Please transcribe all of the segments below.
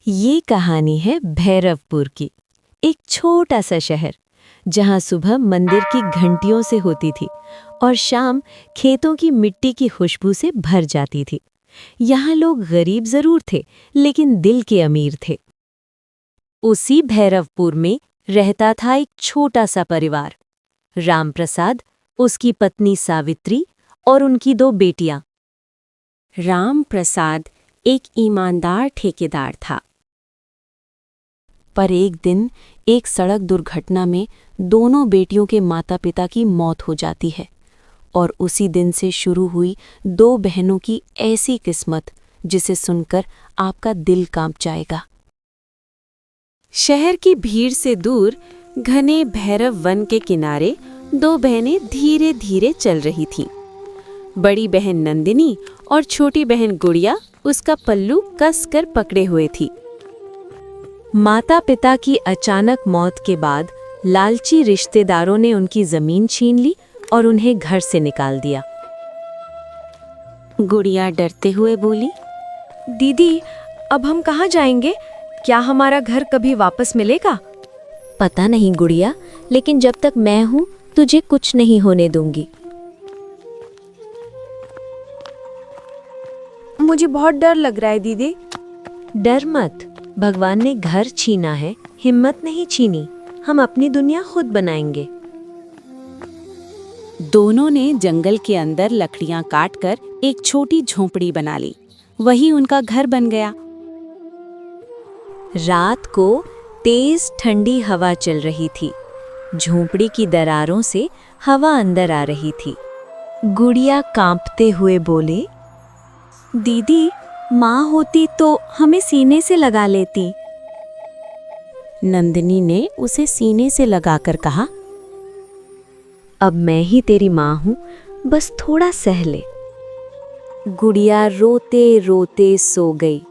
ये कहानी है भैरवपुर की। एक छोटा सा शहर जहाँ सुबह मंदिर की घंटियों से होती थी और शाम खेतों की मिट्टी की खुशबू से भर जाती थी। यहाँ लोग गरीब जरूर थे, लेकिन दिल के अमीर थे। उसी भैरवपुर में रहता था एक छोटा सा परिवार, राम प्रसाद, उसकी पत्नी सावित्री और उनकी 2 बेटियां। राम प्रसाद एक ईमानदार ठेकेदार था, पर एक दिन एक सड़क दुर्घटना में दोनों बेटियों के माता पिता की मौत हो जाती है और उसी दिन से शुरू हुई 2 बहनों की ऐसी किस्मत जिसे सुनकर आपका दिल कांप जाएगा। शहर की भीड़ से दूर घने भैरव वन के किनारे 2 बहनें धीरे धीरे चल रही थीं। बड़ी बहन नंदिनी और छोटी बहन गुड़िया उसका पल्लू कसकर पकड़े हुए थी। माता पिता की अचानक मौत के बाद लालची रिश्तेदारों ने उनकी जमीन छीन ली और उन्हें घर से निकाल दिया। गुड़िया डरते हुए बोली, दीदी, अब हम कहाँ जाएंगे? क्या हमारा घर कभी वापस मिलेगा? पता नहीं गुड़िया, लेकिन जब तक मैं हूँ तुझे कुछ नहीं होने दूंगी। मुझे बहुत डर लग रहा है दीदी। डर मत, भगवान ने घर छीना है, हिम्मत नहीं छीनी। हम अपनी दुनिया खुद बनाएंगे। दोनों ने जंगल के अंदर लकड़ियां काटकर एक छोटी झोंपड़ी बना ली। वही उनका घर बन गया। रात को तेज ठंडी हवा चल रही थी। झोंपड़ी की दरारों से हवा अंदर आ रही थी। गुड़िया कांपते हुए बोले, दीदी, माँ होती तो हमें सीने से लगा लेती। नंदिनी ने उसे सीने से लगाकर कहा, अब मैं ही तेरी माँ हूँ, बस थोड़ा सह ले। गुड़िया रोते रोते सो गई,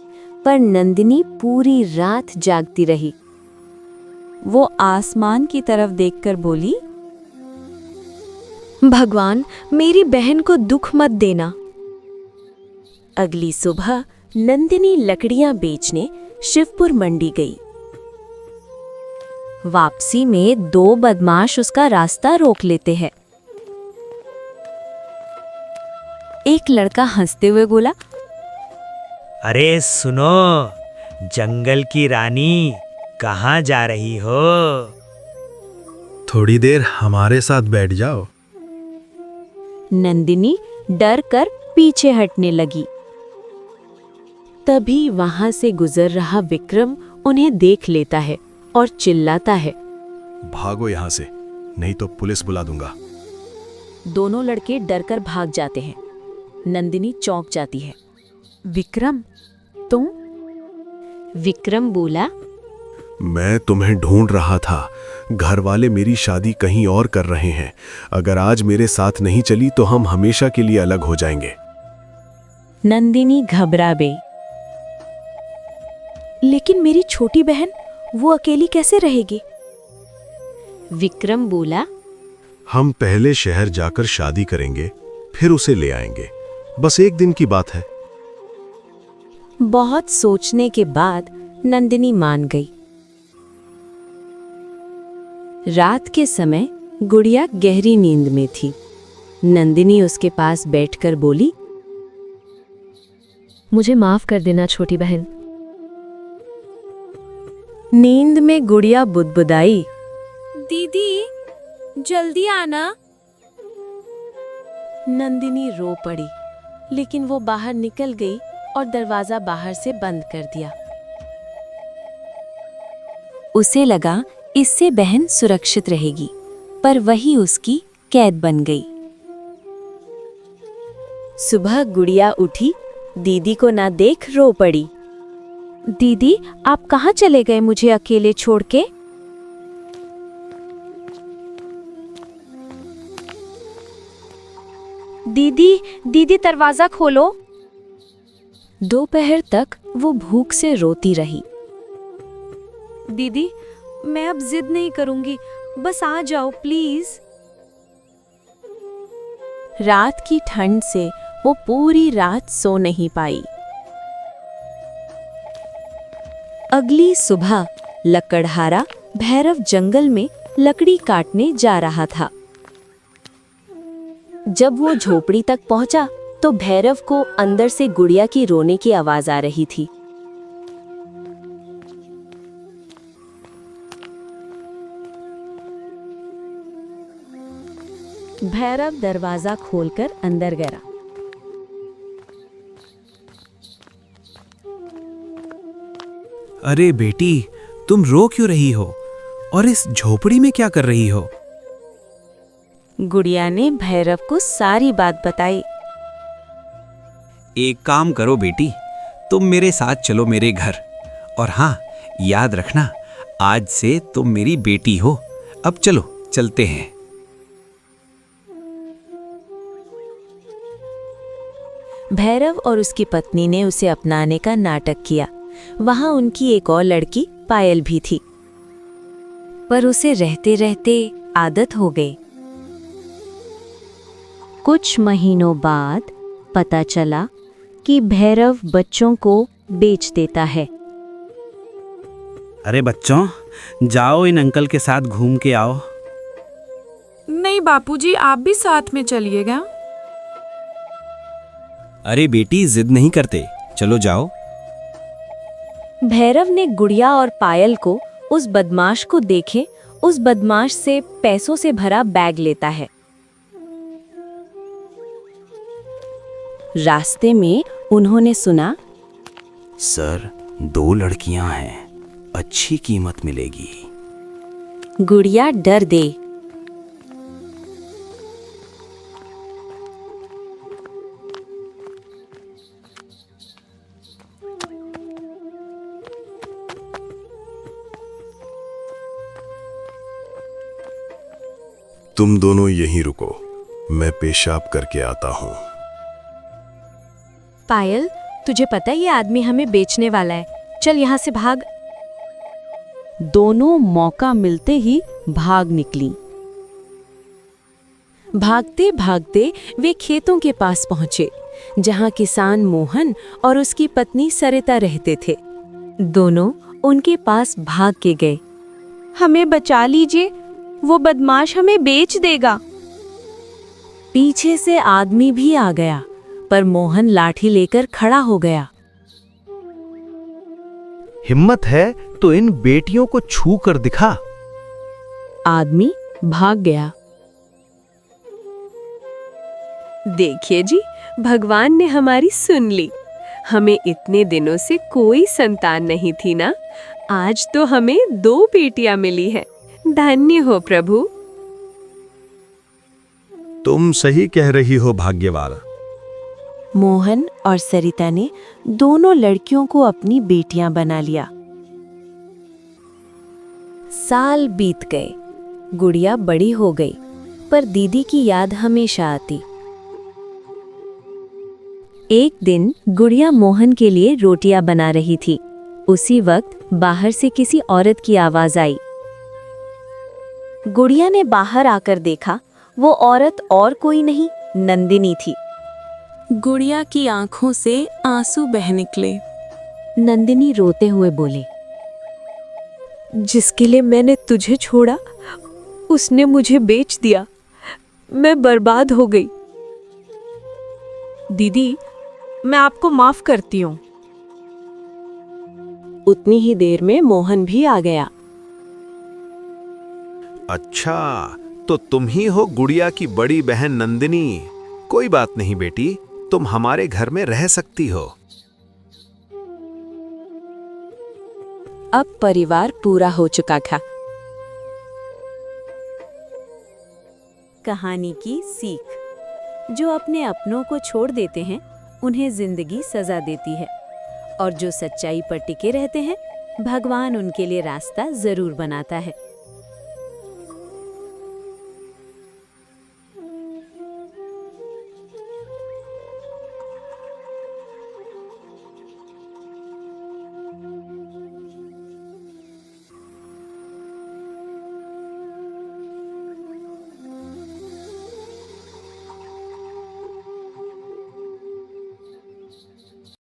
पर नंदिनी पूरी रात जागती रही। वो आसमान की तरफ देखकर बोली, भगवान, मेरी बहन को दुख मत देना। अगली सुबह नंदिनी लकड़ियां बेचने शिवपुर मंडी गई। वापसी में 2 बदमाश उसका रास्ता रोक लेते हैं। एक लड़का हंसते हुए बोला, अरे सुनो, जंगल की रानी, कहाँ जा रही हो? थोड़ी देर हमारे साथ बैठ जाओ। नंदिनी डर कर पीछे हटने लगी। तभी वहां से गुजर रहा विक्रम उन्हें देख लेता है और चिल्लाता है, भागो यहाँ से, नहीं तो पुलिस बुला दूंगा। दोनों लड़के डरकर भाग जाते हैं। नंदिनी चौंक जाती है। विक्रम, तुम? विक्रम बोला, मैं तुम्हें ढूंढ रहा था। घर वाले मेरी शादी कहीं और कर रहे हैं। अगर आज मेरे साथ नहीं चली तो हम हमेशा के लिए अलग हो जाएंगे। नंदिनी घबरा गई। लेकिन मेरी छोटी बहन, वो अकेली कैसे रहेगी? विक्रम बोला, हम पहले शहर जाकर शादी करेंगे, फिर उसे ले आएंगे। बस एक दिन की बात है। बहुत सोचने के बाद नंदिनी मान गई। रात के समय गुड़िया गहरी नींद में थी। नंदिनी उसके पास बैठकर बोली, मुझे माफ कर देना छोटी बहन। नींद में गुड़िया बुदबुदाई, दीदी, जल्दी आना। नंदिनी रो पड़ी, लेकिन वो बाहर निकल गई और दरवाजा बाहर से बंद कर दिया। उसे लगा इससे बहन सुरक्षित रहेगी, पर वही उसकी कैद बन गई। सुबह गुड़िया उठी, दीदी को ना देख रो पड़ी। दीदी, आप कहाँ चले गए मुझे अकेले छोड़ के? दीदी, दीदी, दरवाजा खोलो। दोपहर तक वो भूख से रोती रही। दीदी, मैं अब जिद नहीं करूंगी, बस आ जाओ प्लीज। रात की ठंड से वो पूरी रात सो नहीं पाई। अगली सुबह लकड़हारा भैरव जंगल में लकड़ी काटने जा रहा था। जब वो झोपड़ी तक पहुंचा तो भैरव को अंदर से गुड़िया की रोने की आवाज आ रही थी। भैरव दरवाजा खोलकर अंदर गया। अरे बेटी, तुम रो क्यों रही हो और इस झोपड़ी में क्या कर रही हो? गुड़िया ने भैरव को सारी बात बताई। एक काम करो बेटी, तुम मेरे साथ चलो मेरे घर। और हाँ, याद रखना, आज से तुम मेरी बेटी हो। अब चलो, चलते हैं। भैरव और उसकी पत्नी ने उसे अपनाने का नाटक किया। वहां उनकी एक और लड़की पायल भी थी, पर उसे रहते रहते आदत हो गई। कुछ महीनों बाद पता चला कि भैरव बच्चों को बेच देता है। अरे बच्चों, जाओ इन अंकल के साथ घूम के आओ। नहीं बापूजी, आप भी साथ में चलिएगा। अरे बेटी, जिद नहीं करते, चलो जाओ। भैरव ने गुड़िया और पायल को उस बदमाश को देखे उस बदमाश से पैसों से भरा बैग लेता है। रास्ते में उन्होंने सुना, सर, 2 लड़कियां हैं, अच्छी कीमत मिलेगी। गुड़िया डर दे। तुम दोनों यहीं रुको, मैं पेशाब करके आता हूँ। पायल, तुझे पता है ये आदमी हमें बेचने वाला है, चल यहाँ से भाग। दोनों मौका मिलते ही भाग निकली। भागते भागते वे खेतों के पास पहुंचे, जहां किसान मोहन और उसकी पत्नी सरिता रहते थे। दोनों उनके पास भाग के गए। हमें बचा लीजिए, वो बदमाश हमें बेच देगा। पीछे से आदमी भी आ गया, पर मोहन लाठी लेकर खड़ा हो गया। हिम्मत है तो इन बेटियों को छू कर दिखा। आदमी भाग गया। देखिए जी, भगवान ने हमारी सुन ली। हमें इतने दिनों से कोई संतान नहीं थी ना, आज तो हमें 2 बेटियां मिली हैं। धन्य हो प्रभु। तुम सही कह रही हो भाग्यवान। मोहन और सरिता ने दोनों लड़कियों को अपनी बेटियां बना लिया। साल बीत गए, गुड़िया बड़ी हो गई, पर दीदी की याद हमेशा आती। एक दिन गुड़िया मोहन के लिए रोटियां बना रही थी। उसी वक्त बाहर से किसी औरत की आवाज आई। गुड़िया ने बाहर आकर देखा, वो औरत और कोई नहीं, नंदिनी थी। गुड़िया की आंखों से आंसू बह निकले। नंदिनी रोते हुए बोली, जिसके लिए मैंने तुझे छोड़ा, उसने मुझे बेच दिया। मैं बर्बाद हो गई। दीदी, मैं आपको माफ करती हूँ। उतनी ही देर में मोहन भी आ गया। अच्छा, तो तुम ही हो गुड़िया की बड़ी बहन नंदिनी। कोई बात नहीं बेटी, तुम हमारे घर में रह सकती हो। अब परिवार पूरा हो चुका था। कहानी की सीख, जो अपने अपनों को छोड़ देते हैं उन्हें जिंदगी सजा देती है, और जो सच्चाई पर टिके रहते हैं भगवान उनके लिए रास्ता जरूर बनाता है।